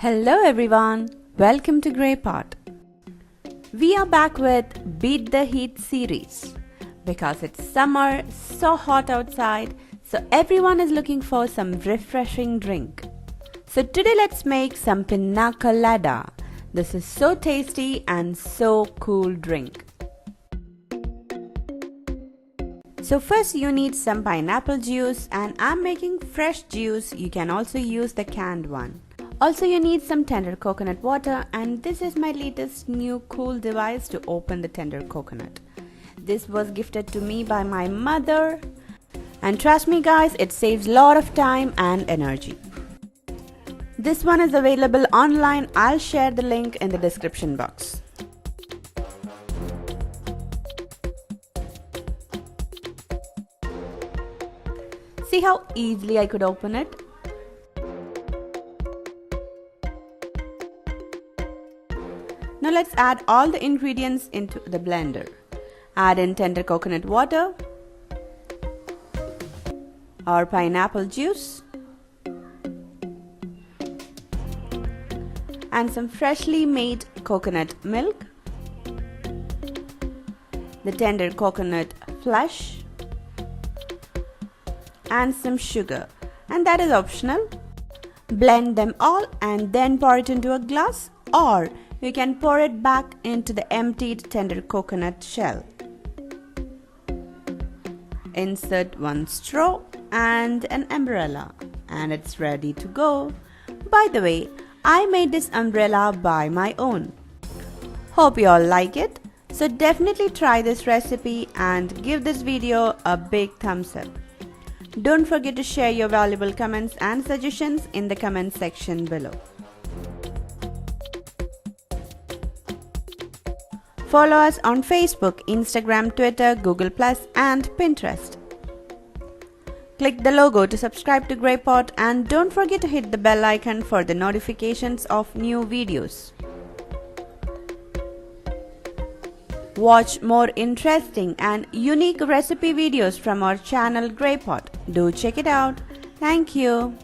Hello everyone, welcome to GreyPot. We are back with Beat the Heat series because it's summer, so hot outside, so everyone is looking for some refreshing drink. So today let's make some Pina Colada. This is so tasty and so cool drink. So first you need some pineapple juice, and I'm making fresh juice. You can also use the canned one. Also you need some tender coconut water, and this is my latest new cool device to open the tender coconut. This was gifted to me by my mother, and trust me guys, it saves a lot of time and energy. This one is available online. I'll share the link in the description box. See how easily I could open it? Now let's add all the ingredients into the blender. Add in tender coconut water, or pineapple juice, and some freshly made coconut milk, the tender coconut flesh, and some sugar, and that is optional. Blend them all and then pour it into a glass, or you can pour it back into the emptied tender coconut shell. Insert one straw and an umbrella, and it's ready to go. By the way, I made this umbrella by my own. Hope you all like it. So definitely try this recipe and give this video a big thumbs up. Don't forget to share your valuable comments and suggestions in the comment section below. Follow us on Facebook, Instagram, Twitter, Google+, and Pinterest. Click the logo to subscribe to GreyPot, and don't forget to hit the bell icon for the notifications of new videos. Watch more interesting and unique recipe videos from our channel GreyPot. Do check it out. Thank you.